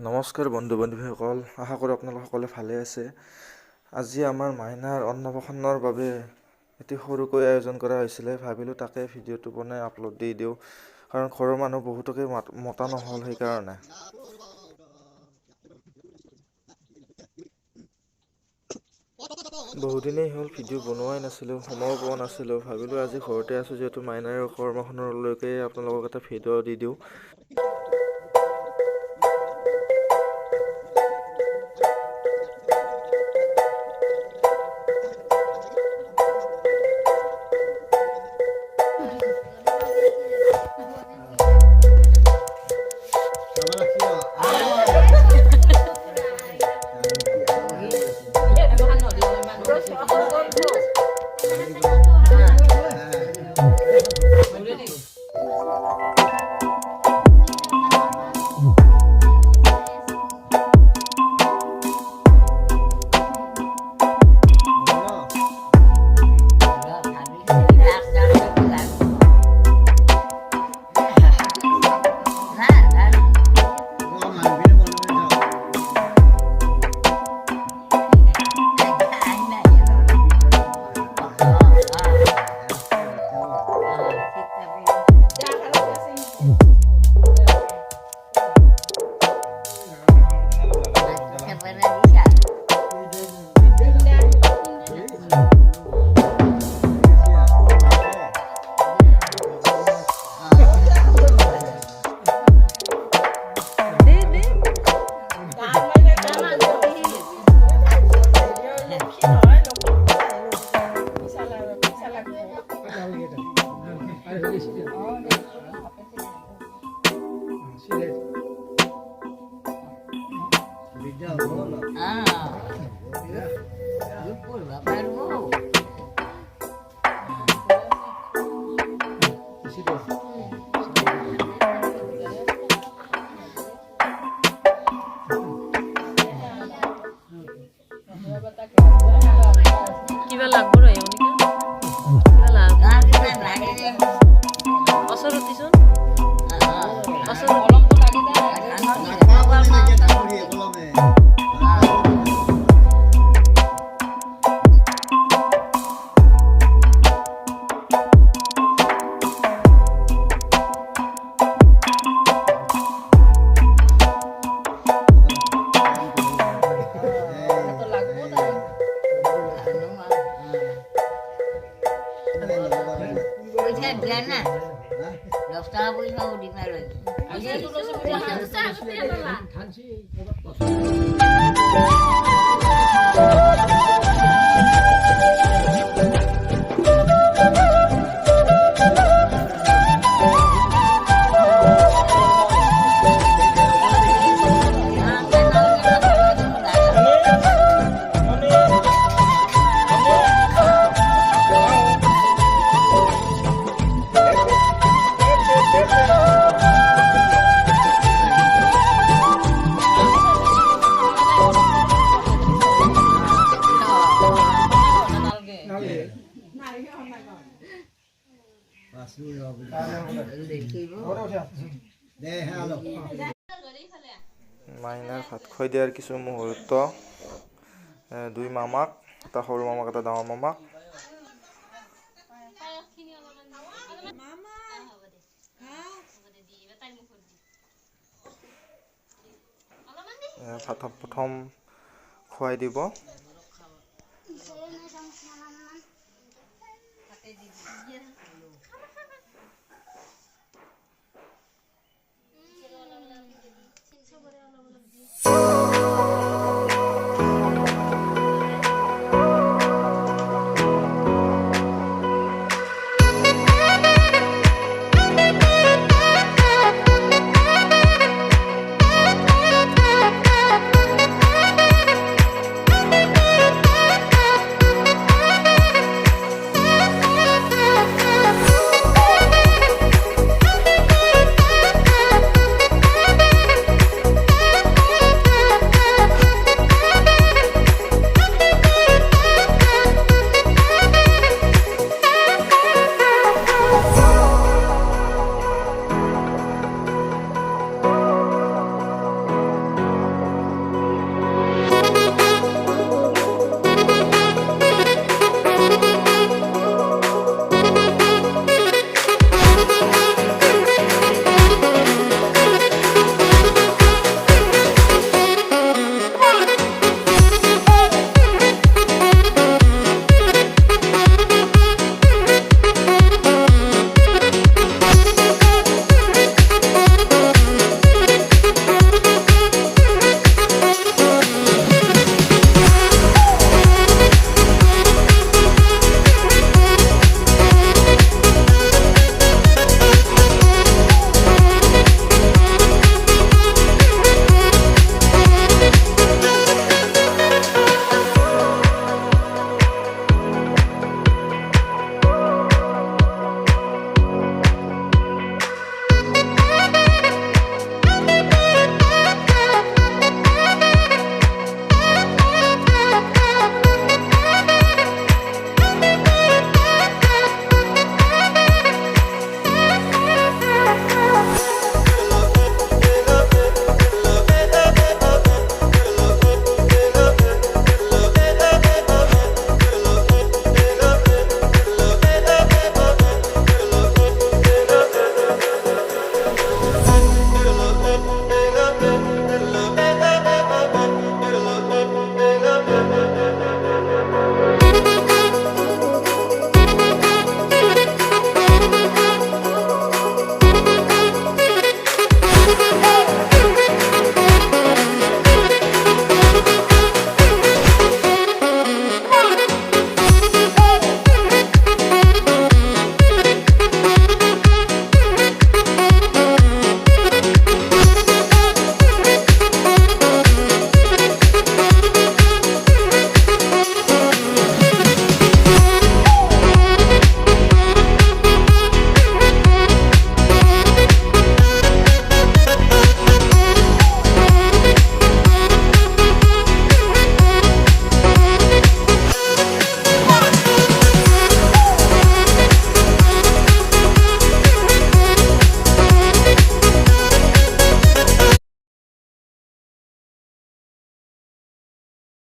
নমস্কাৰ বন্ধু বান্ধৱীসকল, আশা কৰোঁ আপোনালোক সকলে ভালে আছে। আজি আমাৰ মাইনাৰ অন্নপ্ৰাশনৰ বাবে এটি সৰুকৈ আয়োজন কৰা হৈছিলে। ভাবিলোঁ তাকে ভিডিঅ'টো বনাই আপলোড দি দিওঁ, কাৰণ ঘৰৰ মানুহ বহুতকে মতা নহ'ল, সেইকাৰণে। বহুদিনেই হ'ল ভিডিঅ' বনোৱাই নাছিলোঁ, সময়ো পোৱা নাছিলোঁ। ভাবিলোঁ আজি ঘৰতে আছোঁ যিহেতু মাইনাৰ অন্নপ্ৰাশনলৈকে আপোনালোকক এটা ভিডিঅ' দি দিওঁ। কিবা লাগব ৰ কিবা লাগ অসৰত দিছোন অসৰত মাইনাৰ ভাত খুৱাই দিয়াৰ কিছু মুহূৰ্ত, দুই মামাক, এটা সৰু মামাক এটা ডাঙৰ মামাক। ভাত প্ৰথম খুৱাই দিব।